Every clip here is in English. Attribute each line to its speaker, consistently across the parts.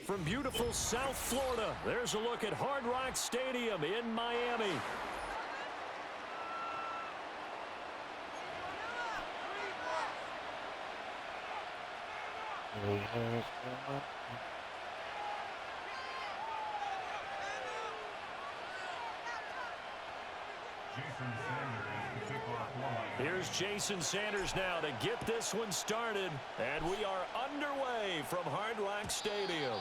Speaker 1: from beautiful South Florida. There's a look at Hard Rock Stadium in Miami. Here's Jason Sanders now to get this one started. And we are underway from Hard Rock Stadium.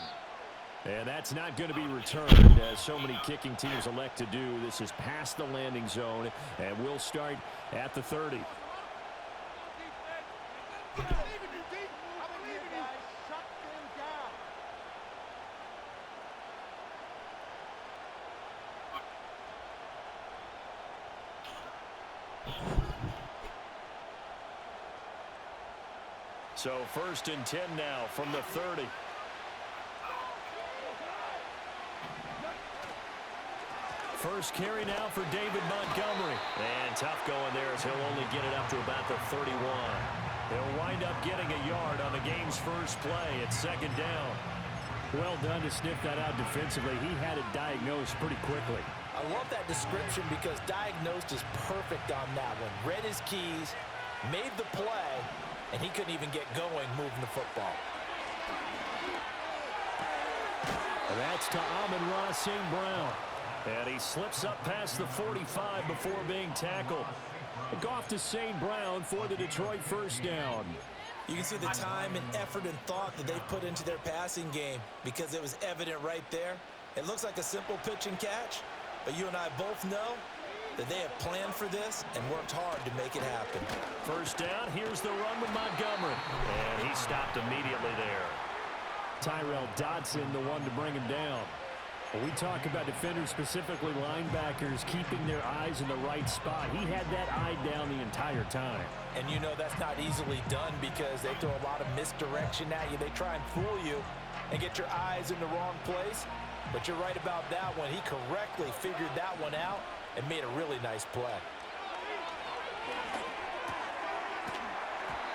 Speaker 1: And that's not going to be returned, as so many kicking teams elect to do. This is past the landing zone, and we'll start at the 30. So 1st and 10 now from the 30. First carry now for David Montgomery. And tough going there as he'll only get it up to about the 31. He'll wind up getting a yard on the game's first play at 2nd down. Well done to sniff that out defensively. He had it diagnosed pretty quickly.
Speaker 2: I love that description because diagnosed is perfect on that one. Read his keys, made the play, and he couldn't even get going moving the football.
Speaker 1: And that's to Amon-Ra St. Brown. And he slips up past the 45 before being tackled. Off to St. Brown for the Detroit first down.
Speaker 2: You can see the time and effort and thought that they put into their passing game because it was evident right there. It looks like a simple pitch and catch, but you and I both know that they have planned for this and worked hard to make it happen.
Speaker 1: First down, here's the run with Montgomery. And he stopped immediately there. Tyrell Dodson, the one to bring him down. When we talk about defenders, specifically linebackers, keeping their eyes in the right spot. He had that eye down the entire time.
Speaker 2: And you know that's not easily done because they throw a lot of misdirection at you. They try and fool you and get your eyes in the wrong place. But you're right about that one. He correctly figured that one out and made a really nice play.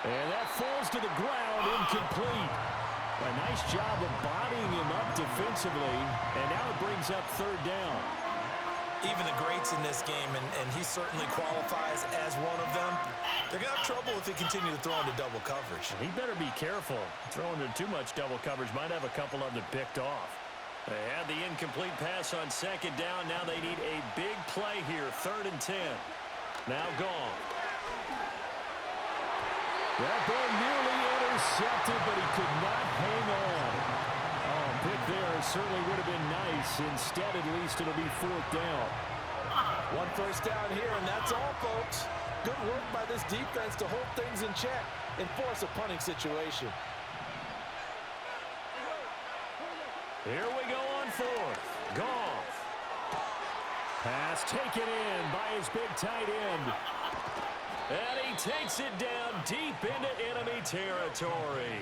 Speaker 1: And that falls to the ground, incomplete. A nice job of bodying him up defensively, and now it brings up 3rd down.
Speaker 2: Even the greats in this game, and he certainly qualifies as one of them, they're going to have trouble if they continue to throw into double coverage.
Speaker 1: He better be careful. Throwing into too much double coverage might have a couple of them picked off. They had the incomplete pass on 2nd down. Now they need a big play here, 3rd and 10. Now gone. That ball nearly intercepted, but he could not hang on. Oh, pick there certainly would have been nice. Instead, at least it'll be 4th down.
Speaker 2: 1 first down here, and that's all, folks. Good work by this defense to hold things in check and force a punting situation.
Speaker 1: Here we go on 4th. Goff. Pass taken in by his big tight end. And he takes it down deep into enemy territory.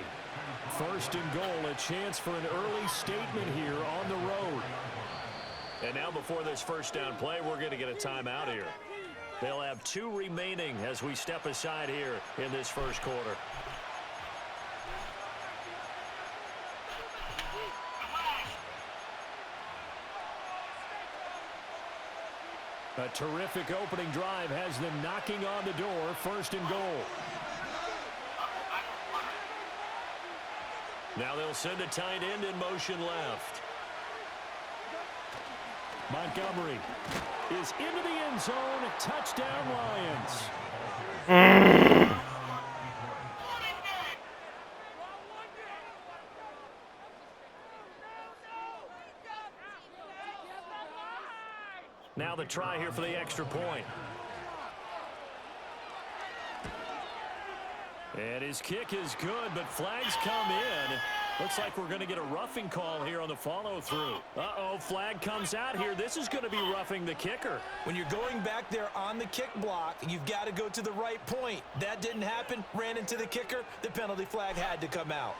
Speaker 1: 1st and goal, a chance for an early statement here on the road. And now before this first down play, we're going to get a timeout here. They'll have 2 remaining as we step aside here in this first quarter. A terrific opening drive has them knocking on the door. 1st and goal. Now they'll send a tight end in motion left. Montgomery is into the end zone. Touchdown, Lions. Now the try here for the extra point. And his kick is good, but flags come in. Looks like we're going to get a roughing call here on the follow-through. Uh-oh, flag comes out here. This is going to be roughing the kicker.
Speaker 2: When you're going back there on the kick block, you've got to go to the right point. That didn't happen, ran into the kicker. The penalty flag had to come out.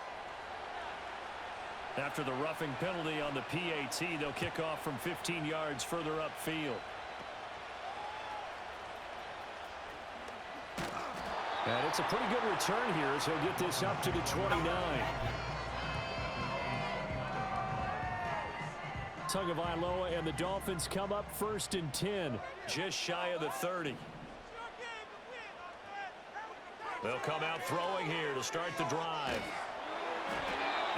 Speaker 1: After the roughing penalty on the PAT, they'll kick off from 15 yards further upfield. And it's a pretty good return here as he'll get this up to the 29. Tagovailoa and the Dolphins come up 1st and 10, just shy of the 30. They'll come out throwing here to start the drive.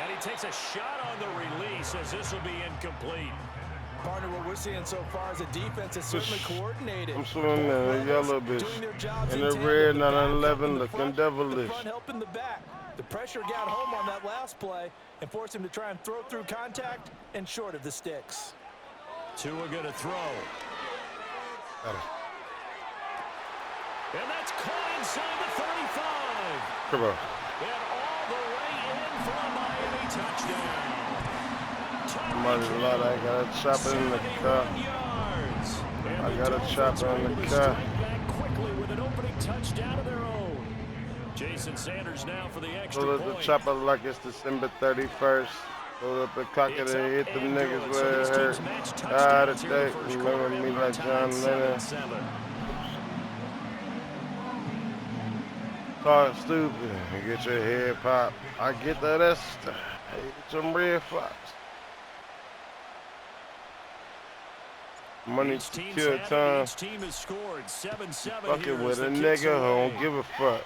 Speaker 1: And he takes a shot on the release as this will be incomplete.
Speaker 2: Partner, what we're seeing so far is a defense that's certainly coordinated.
Speaker 3: I'm swimming in a yellow bitch. In the red 911 looking devilish.
Speaker 2: The front helping the back. The pressure got home on that last play and forced him to try and throw through contact and short of the sticks.
Speaker 1: Tua going to throw. And that's caught inside the 35.
Speaker 3: Come on.
Speaker 1: And all the way in for a Miami touchdown.
Speaker 3: Money a lot. I got a chopper in the car. I got a chopper in the car.
Speaker 1: Back quickly with an opening touchdown of their own. Jason Sanders now for the extra
Speaker 3: Pull up
Speaker 1: point.
Speaker 3: the chopper like it's December 31st. Pull up the clock and hit them niggas where it hurt. Ah, today, remember me like John Lennon. Talk stupid and get your head popped. I get that Esther. Hey, some red fox. Money to kill time.
Speaker 1: Each team has scored 7-7.
Speaker 3: Fuck it with a nigga who don't give a fuck.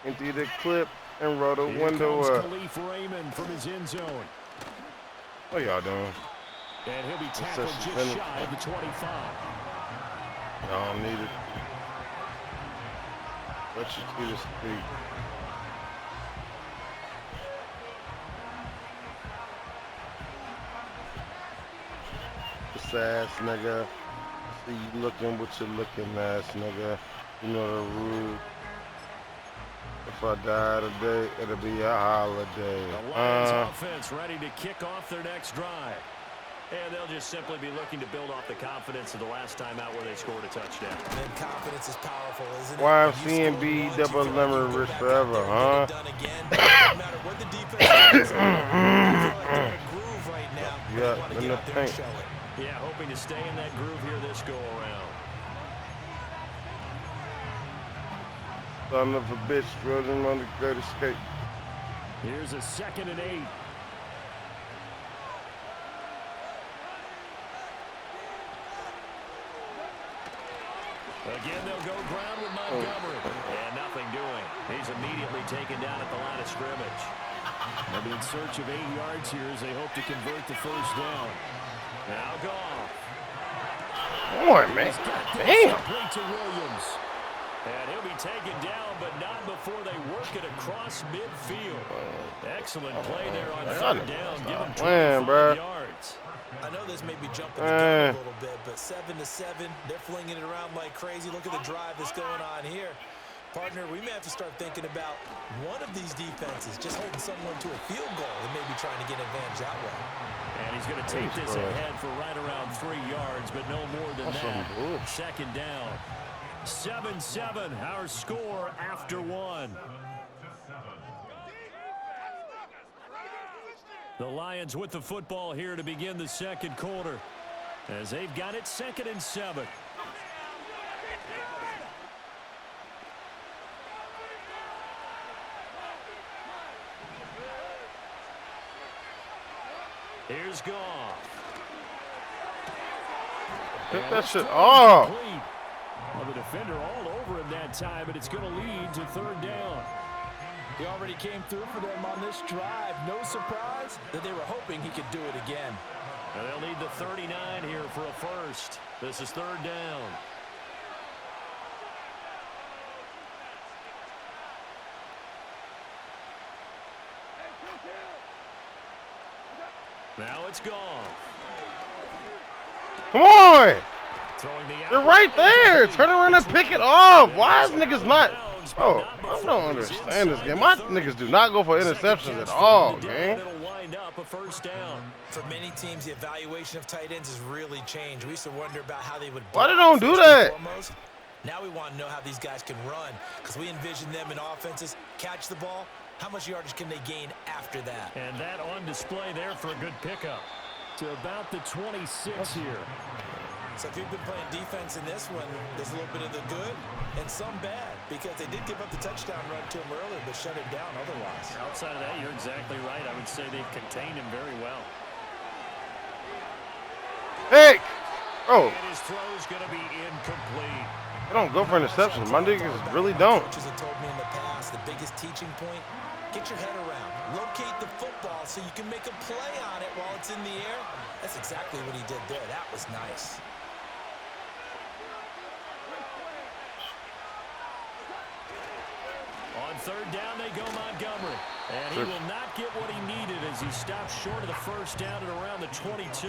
Speaker 3: Empty the clip and roll the window up.
Speaker 1: Khalif Raymond from his end zone.
Speaker 3: What y'all doing?
Speaker 1: And he'll be tackled just shy of the 25.
Speaker 3: Y'all don't need it. Let you see the speed. This ass nigga. I see you looking what you looking ass nigga. You know the rule. If I die today, it'll be a holiday.
Speaker 1: The Lions offense ready to kick off their next drive. And they'll just simply be looking to build off the confidence of the last time out where they scored a touchdown.
Speaker 2: And confidence is powerful, isn't it?
Speaker 3: YMCMB double lemon rich forever, huh? Yeah, in the paint.
Speaker 1: Yeah, hoping to stay in that groove here this go around.
Speaker 3: Son of a bitch, frozen on the great escape.
Speaker 1: Here's a 2nd and 8. Again, they'll go ground with Montgomery. And nothing doing. He's immediately taken down at the line of scrimmage. They'll be in search of 8 yards here as they hope to convert the first down. Now Goff.
Speaker 3: Boy, man. Damn.
Speaker 1: To Williams. And he'll be taken down, but not before they work it across midfield. Excellent play there on 3rd down. Give him 25 yards.
Speaker 2: I know this may be jumping the gun a little bit, but 7-7, they're flinging it around like crazy. Look at the drive that's going on here. Partner, we may have to start thinking about one of these defenses just holding someone to a field goal and maybe trying to get an advantage that way.
Speaker 1: And he's going to take this ahead for right around 3 yards, but no more than that. 2nd down. 7-7, our score after 1. The Lions with the football here to begin the 2nd quarter as they've got it 2nd and 7. Here's Goff.
Speaker 3: Hit that shit off.
Speaker 1: Well, the defender all over him that time, but it's going to lead to 3rd down.
Speaker 2: He already came through for them on this drive. No surprise that they were hoping he could do it again.
Speaker 1: And they'll need the 39 here for a first. This is 3rd down. Now it's Goff.
Speaker 3: Come on! They're right there! Turn around and pick it off! Why is niggas not... Oh, I don't understand this game. My niggas do not go for interceptions at all, gang.
Speaker 2: For many teams, the evaluation of tight ends has really changed. We used to wonder about how they would...
Speaker 3: Why they don't do that?
Speaker 2: Now we want to know how these guys can run, because we envision them in offenses, catch the ball. How much yardage can they gain after that?
Speaker 1: And that on display there for a good pickup. To about the 26 here.
Speaker 2: So if you've been playing defense in this one, there's a little bit of the good and some bad, because they did give up the touchdown run to him earlier, but shut it down otherwise.
Speaker 1: Outside of that, you're exactly right. I would say they've contained him very well.
Speaker 3: Pick! Oh.
Speaker 1: And his throw's going to be incomplete.
Speaker 3: They don't go for interceptions. My niggas really don't.
Speaker 2: Coaches have told me in the past, the biggest teaching point, get your head around. Locate the football so you can make a play on it while it's in the air. That's exactly what he did there. That was nice.
Speaker 1: On third down, they go Montgomery. And he will not get what he needed as he stops short of the first down at around the 22.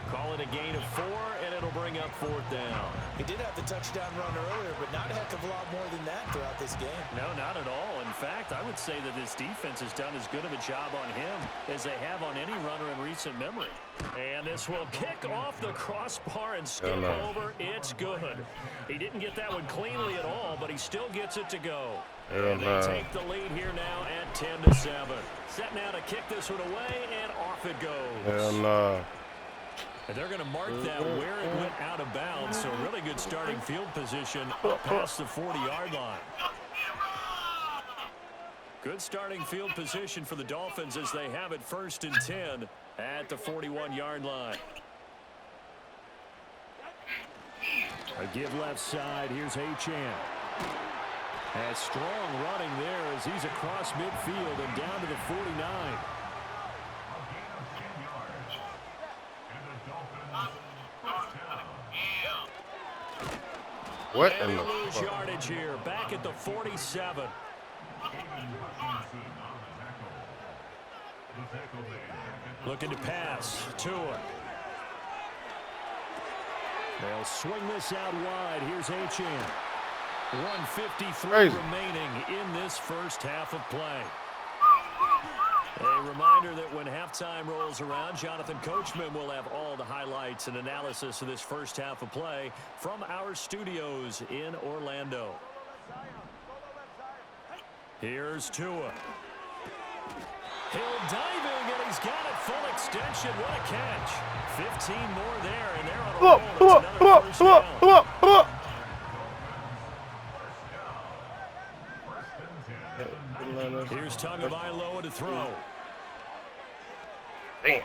Speaker 1: Call it a gain of 4, and it'll bring up fourth down.
Speaker 2: He did have the touchdown run earlier, but not a heck of a lot more than that throughout this game.
Speaker 1: No, not at all. In fact, I would say that this defense has done as good of a job on him as they have on any runner in recent memory. And this will kick off the crossbar and skip over. It's good. He didn't get that one cleanly at all, but he still gets it to go. And they take the lead here now at 10-7. Set now to kick this one away, and off it goes. And they're going to mark that where it went out of bounds, so really good starting field position up past the 40-yard line. Good starting field position for the Dolphins as they have it 1st and 10 at the 41-yard line. A give left side. Here's Achane. And strong running there as he's across midfield and down to the 49.
Speaker 3: What
Speaker 1: and
Speaker 3: in the
Speaker 1: lose
Speaker 3: fuck?
Speaker 1: yardage here, back at the 47. Looking to pass. Tua. They'll swing this out wide. Here's Achane. 1:53 remaining in this first half of play. A reminder that when halftime rolls around, Jonathan Coachman will have all the highlights and analysis of this first half of play from our studios in Orlando. Here's Tua. Hill diving, and he's got it full extension. What a catch. 15 more there, and they're on a roll. It's another first down. Here's Tagovailoa to throw.
Speaker 3: Damn.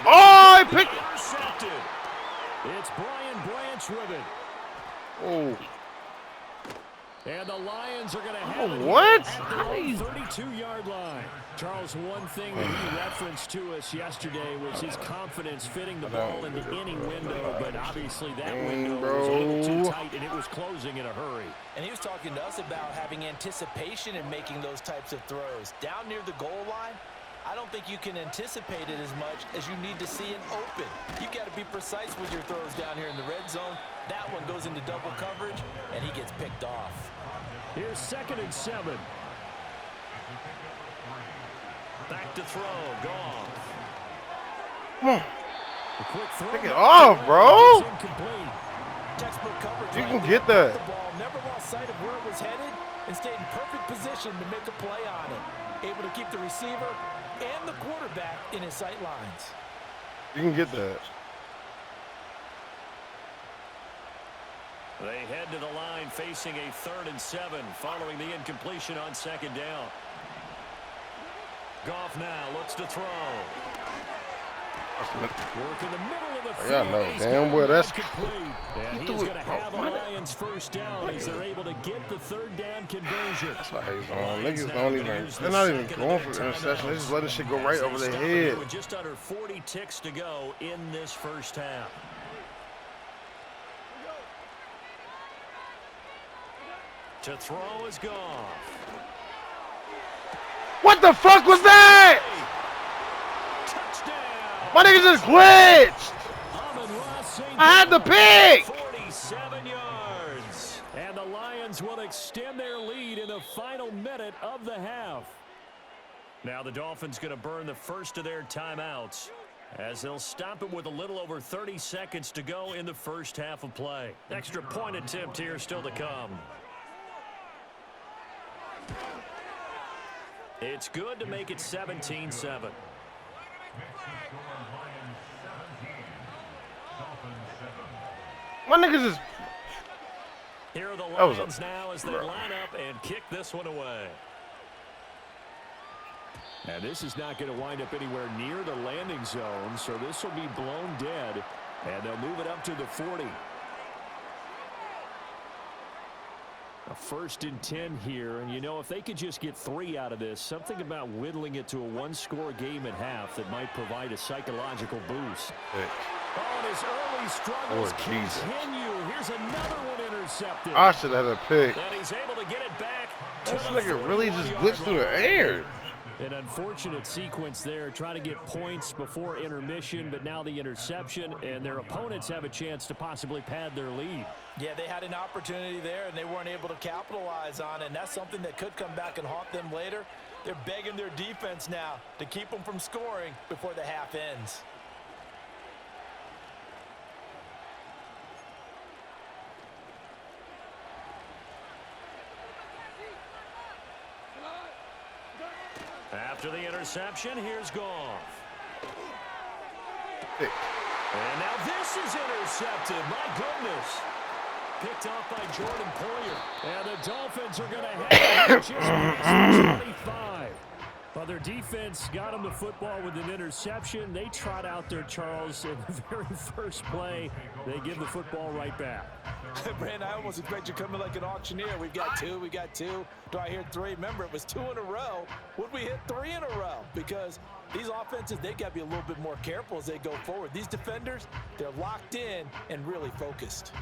Speaker 3: Oh, I picked it.
Speaker 1: Intercepted. It's Brian Branch with it.
Speaker 3: Oh.
Speaker 1: And the Lions are going to have it
Speaker 3: what?
Speaker 1: at the 32-yard line. Charles, one thing that he referenced to us yesterday was his confidence fitting the ball in the inning window, but obviously that window was a little too tight, and it was closing in a hurry.
Speaker 2: And he was talking to us about having anticipation in making those types of throws. Down near the goal line, I don't think you can anticipate it as much as you need to see it open. You got to be precise with your throws down here in the red zone. That one goes into double coverage, and he gets picked off.
Speaker 1: Here's 2nd and 7. Back to throw. Goff.
Speaker 3: Come on.
Speaker 1: A quick throw.
Speaker 3: Pick it off, bro.
Speaker 2: Textbook coverage.
Speaker 3: You can get that.
Speaker 2: The ball never lost sight of where it was headed and stayed in perfect position to make a play on it. Able to keep the receiver and the quarterback in his sight lines.
Speaker 3: You can get that.
Speaker 1: They head to the line facing a 3rd and 7 following the incompletion on 2nd down. Goff now looks to throw. Work in the middle of the field.
Speaker 3: Yeah, no, damn well that's
Speaker 1: complete. And he's going to have a Lions first down as they're able to get the 3rd down conversion.
Speaker 3: That's why he's on. Niggas don't even, they're not even going for interception. They're just letting shit go right over their head.
Speaker 1: With just under 40 ticks to go in this first half. To throw is Goff.
Speaker 3: What the fuck was that?
Speaker 1: Touchdown.
Speaker 3: My nigga just glitched. I had the pick.
Speaker 1: 47 yards. And the Lions will extend their lead in the final minute of the half. Now the Dolphins going to burn the first of their timeouts as they'll stop it with a little over 30 seconds to go in the first half of play. Extra point attempt here still to come. It's good to make it 17-7.
Speaker 3: My niggas is.
Speaker 1: Here are the Lions now as they line up and kick this one away. And this is not going to wind up anywhere near the landing zone, so this will be blown dead, and they'll move it up to the 40. A 1st and 10 here, and you know, if they could just get 3 out of this, something about whittling it to a 1-score game at half that might provide a psychological boost. Oh, and his early struggles continue. Here's another one intercepted.
Speaker 3: I should have had a pick.
Speaker 1: And he's able to get it back.
Speaker 3: This nigga really just glitched through the air.
Speaker 1: An unfortunate sequence there, trying to get points before intermission, but now the interception, and their opponents have a chance to possibly pad their lead.
Speaker 2: Yeah, they had an opportunity there, and they weren't able to capitalize on it, and that's something that could come back and haunt them later. They're begging their defense now to keep them from scoring before the half ends.
Speaker 1: After the interception, here's Goff. And now this is intercepted. My goodness. Picked off by Jordan Poyer. And the Dolphins are going to have it just past 25. Well, their defense got them the football with an interception. They trot out there, Charles, in the very first play. They give the football right back.
Speaker 2: Brandon, I almost expect you coming like an auctioneer. We've got 2, we got 2. Do I hear 3? Remember, it was 2 in a row. Would we hit 3 in a row? Because these offenses, they got to be a little bit more careful as they go forward. These defenders, they're locked in and really focused.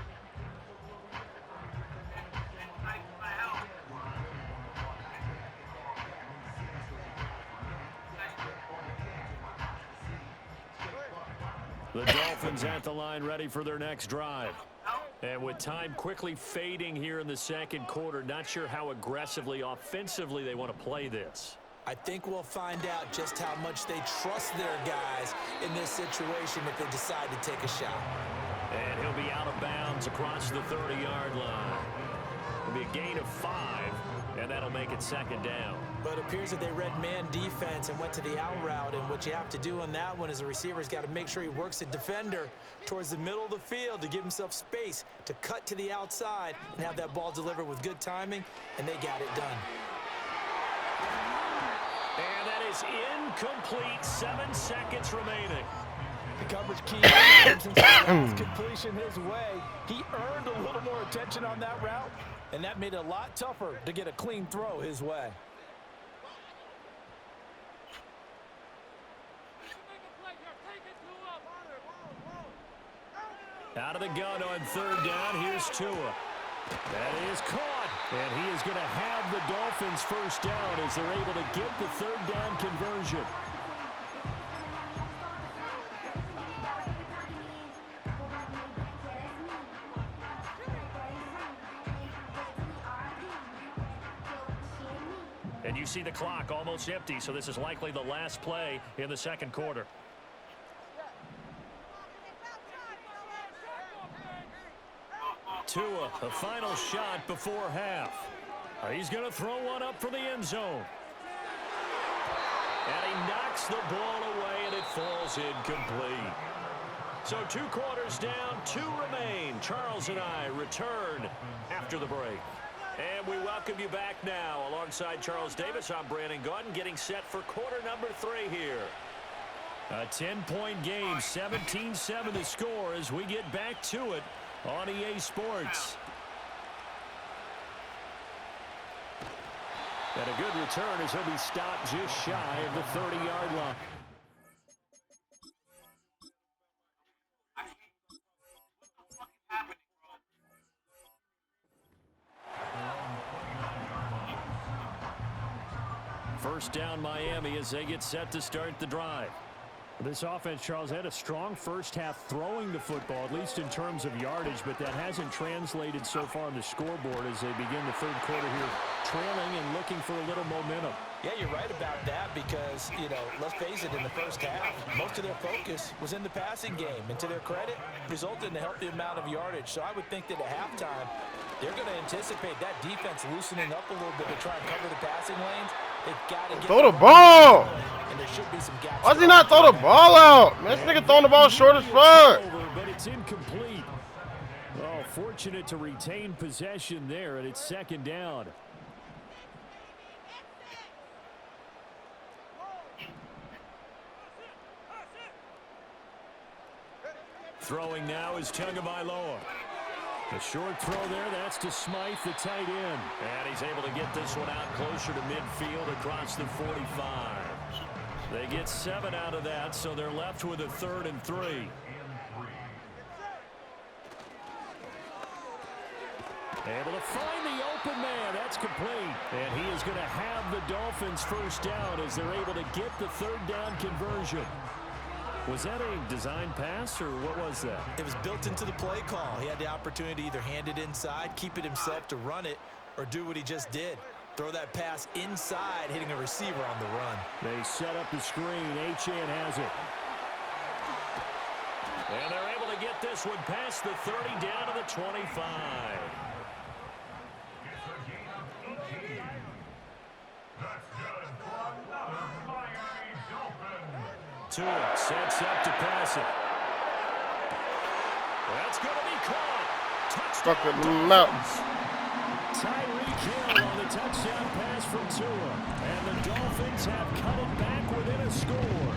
Speaker 1: The Dolphins at the line, ready for their next drive. And with time quickly fading here in the second quarter, not sure how aggressively, offensively they want to play this.
Speaker 2: I think we'll find out just how much they trust their guys in this situation if they decide to take a shot.
Speaker 1: And he'll be out of bounds across the 30-yard line. It'll be a gain of 5, and that'll make it 2nd down.
Speaker 2: But it appears that they read man defense and went to the out route, and what you have to do on that one is the receiver's got to make sure he works the defender towards the middle of the field to give himself space to cut to the outside and have that ball delivered with good timing, and they got it done.
Speaker 1: And that is incomplete. 7 seconds remaining.
Speaker 2: The coverage key since the last completion his way. He earned a little more attention on that route, and that made it a lot tougher to get a clean throw his way.
Speaker 1: Out of the gun on 3rd down. Here's Tua. That is caught. And he is going to have the Dolphins 1st down as they're able to get the 3rd down conversion. And you see the clock almost empty, so this is likely the last play in the second quarter. Tua, the final shot before half. He's going to throw one up for the end zone. And he knocks the ball away, and it falls incomplete. So 2 quarters down, 2 remain. Charles and I return after the break. And we welcome you back now. Alongside Charles Davis, I'm Brandon Gordon, getting set for quarter number 3 here. A 10-point game, 17-7 the score as we get back to it on EA Sports. And a good return as he'll be stopped just shy of the 30-yard line. First down Miami as they get set to start the drive. This offense, Charles, had a strong first half throwing the football, at least in terms of yardage, but that hasn't translated so far on the scoreboard as they begin the third quarter here, trailing and looking for a little momentum.
Speaker 2: Yeah, you're right about that because, you know, let's face it, in the first half, most of their focus was in the passing game. And to their credit, resulted in a healthy amount of yardage. So I would think that at halftime, they're going to anticipate that defense loosening up a little bit to try and cover the passing lanes. They've got to get
Speaker 3: throw the ball.
Speaker 2: And there should be some gaps.
Speaker 3: Why does he not throw the ball out? Man, this nigga throwing the ball short as fuck.
Speaker 1: But it's incomplete. Oh, fortunate to retain possession there, and it's second down. Throwing now is Tagovailoa. A short throw there, that's to Smythe, the tight end. And he's able to get this one out closer to midfield across the 45. They get 7 out of that, so they're left with a 3rd and 3. Able to find the open man. That's complete. And he is going to have the Dolphins first down as they're able to get the 3rd down conversion. Was that a design pass, or what was that?
Speaker 2: It was built into the play call. He had the opportunity to either hand it inside, keep it himself to run it, or do what he just did. Throw that pass inside, hitting a receiver on the run.
Speaker 1: They set up the screen. Achane has it. And they're able to get this one past the 30 down to the 25. Tua sets up to pass it. That's going to be caught. Touchdown.
Speaker 3: Fucking out.
Speaker 1: Tyreek Hill on the touchdown pass from Tua. And the Dolphins have cut it back within a score.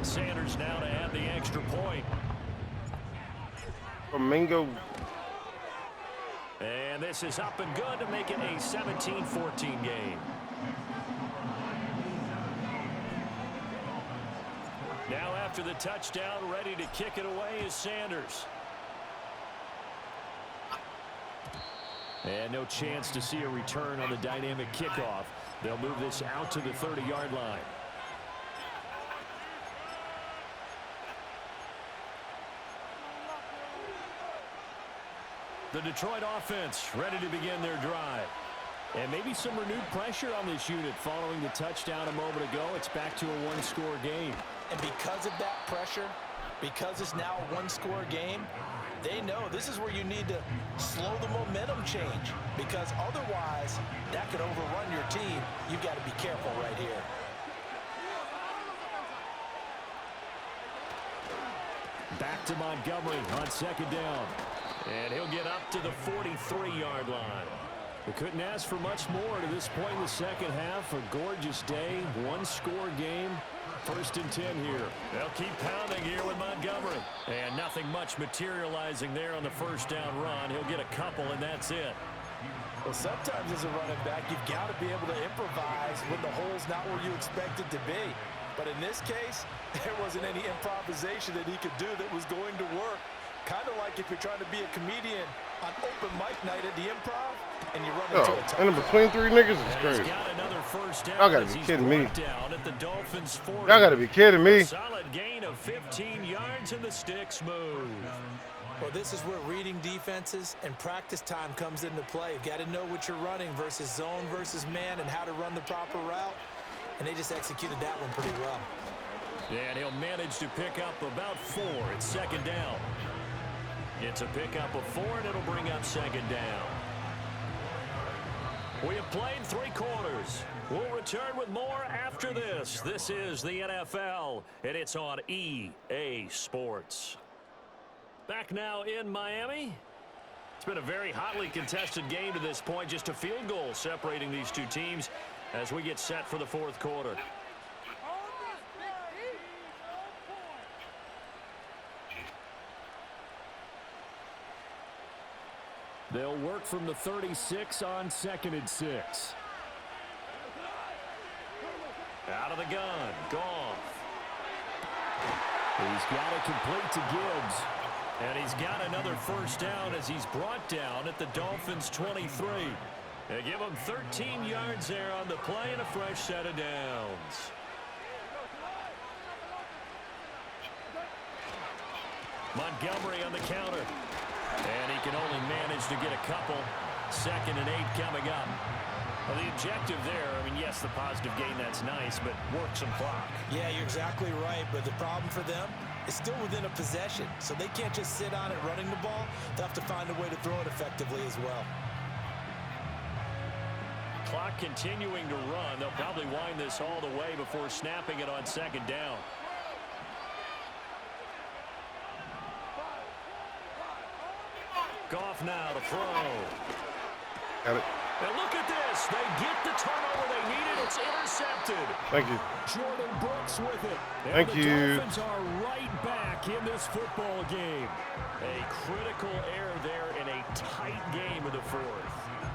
Speaker 1: Sanders now to add the extra point.
Speaker 3: Flamingo.
Speaker 1: And this is up and good to make it a 17-14 game. Now after the touchdown, ready to kick it away is Sanders. And no chance to see a return on the dynamic kickoff. They'll move this out to the 30-yard line. The Detroit offense ready to begin their drive. And maybe some renewed pressure on this unit following the touchdown a moment ago. It's back to a one-score game.
Speaker 2: And because of that pressure, because it's now a one-score game, they know this is where you need to slow the momentum change. Because otherwise, that could overrun your team. You've got to be careful right here.
Speaker 1: Back to Montgomery on 2nd down. And he'll get up to the 43-yard line. They couldn't ask for much more to this point in the second half. A gorgeous day, one-score game. 1st and 10 here. They'll keep pounding here with Montgomery. And nothing much materializing there on the 1st down run. He'll get a couple, and that's it.
Speaker 2: Well, sometimes as a running back, you've got to be able to improvise when the hole's not where you expect it to be. But in this case, there wasn't any improvisation that he could do that was going to work. Kind of like if you're trying to be a comedian on open mic night at the Improv, and you run into a
Speaker 3: And in between 3 niggas is crazy. Y'all gotta be kidding me. Y'all gotta be kidding me.
Speaker 1: Solid gain of 15 yards and the sticks move.
Speaker 2: Well, this is where reading defenses and practice time comes into play. You've got to know what you're running versus zone versus man and how to run the proper route. And they just executed that one pretty well.
Speaker 1: And he'll manage to pick up about 4 at 2nd down. It's a pickup of 4, and it'll bring up 2nd down. We have played 3 quarters. We'll return with more after this. This is the NFL, and it's on EA Sports. Back now in Miami. It's been a very hotly contested game to this point. Just a field goal separating these two teams as we get set for the 4th quarter. They'll work from the 36 on 2nd and 6. Out of the gun, Goff. He's got it complete to Gibbs. And he's got another 1st down as he's brought down at the Dolphins' 23. They give him 13 yards there on the play and a fresh set of downs. Montgomery on the counter. And he can only manage to get a couple. 2nd and 8 coming up. Well, the objective there, I mean, yes, the positive gain, that's nice, but work some clock.
Speaker 2: Yeah, you're exactly right, but the problem for them is still within a possession, so they can't just sit on it running the ball. They'll have to find a way to throw it effectively as well.
Speaker 1: Clock continuing to run. They'll probably wind this all the way before snapping it on 2nd down. Goff now to throw.
Speaker 3: Got it.
Speaker 1: And look at this. They get the turnover they needed. It's intercepted.
Speaker 3: Thank you.
Speaker 1: Jordan Brooks with it. And
Speaker 3: Thank
Speaker 1: the
Speaker 3: you.
Speaker 1: Dolphins are right back in this football game. A critical error there in a tight game of the fourth.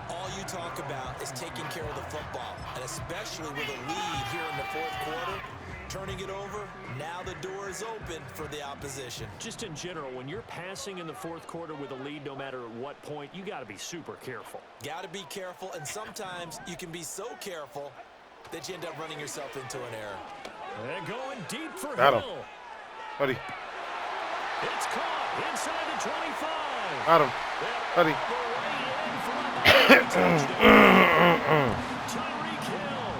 Speaker 2: All you talk about is taking care of the football, and especially with a lead here in the fourth quarter, turning it over, now the door is open for the opposition.
Speaker 1: Just in general, when you're passing in the fourth quarter with a lead, no matter at what point, you got to be super careful.
Speaker 2: Got to be careful, and sometimes you can be so careful that you end up running yourself into an error.
Speaker 1: And going deep for
Speaker 3: Got him.
Speaker 1: Hill.
Speaker 3: Buddy.
Speaker 1: It's caught inside the 25.
Speaker 3: Got him. Buddy.
Speaker 1: Tyreek Hill,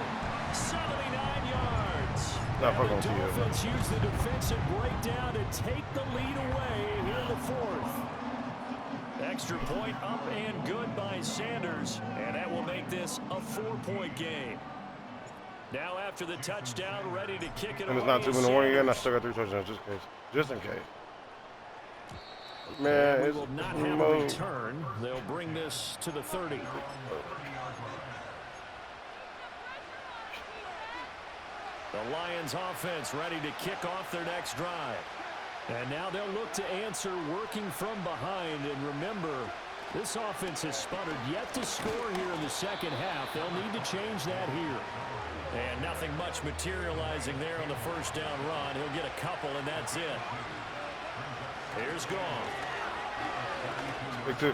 Speaker 1: 79 yards.
Speaker 3: Not
Speaker 1: And
Speaker 3: fucking
Speaker 1: the
Speaker 3: to you.
Speaker 1: Dolphins use the defensive breakdown to take the lead away here in the fourth. Extra point up and good by Sanders, and that will make this a 4-point game. Now after the touchdown, ready to kick it
Speaker 3: And
Speaker 1: away.
Speaker 3: it's not 2-minute warning yet, and I
Speaker 1: Sanders.
Speaker 3: still got 3 touchdowns just in case.
Speaker 1: And
Speaker 3: Man,
Speaker 1: we
Speaker 3: it's
Speaker 1: will not have a
Speaker 3: mode.
Speaker 1: return. They'll bring this to the 30. The Lions offense ready to kick off their next drive. And now they'll look to answer working from behind. And remember, this offense has sputtered yet to score here in the second half. They'll need to change that here. And nothing much materializing there on the first down run. He'll get a couple, and that's it. Here's Goff.
Speaker 3: Big 2.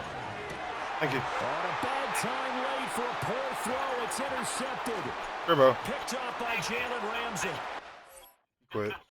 Speaker 3: Thank you.
Speaker 1: On a bad time late for a poor throw. It's intercepted.
Speaker 3: Turbo.
Speaker 1: Picked off by Jalen Ramsey.
Speaker 3: Quit.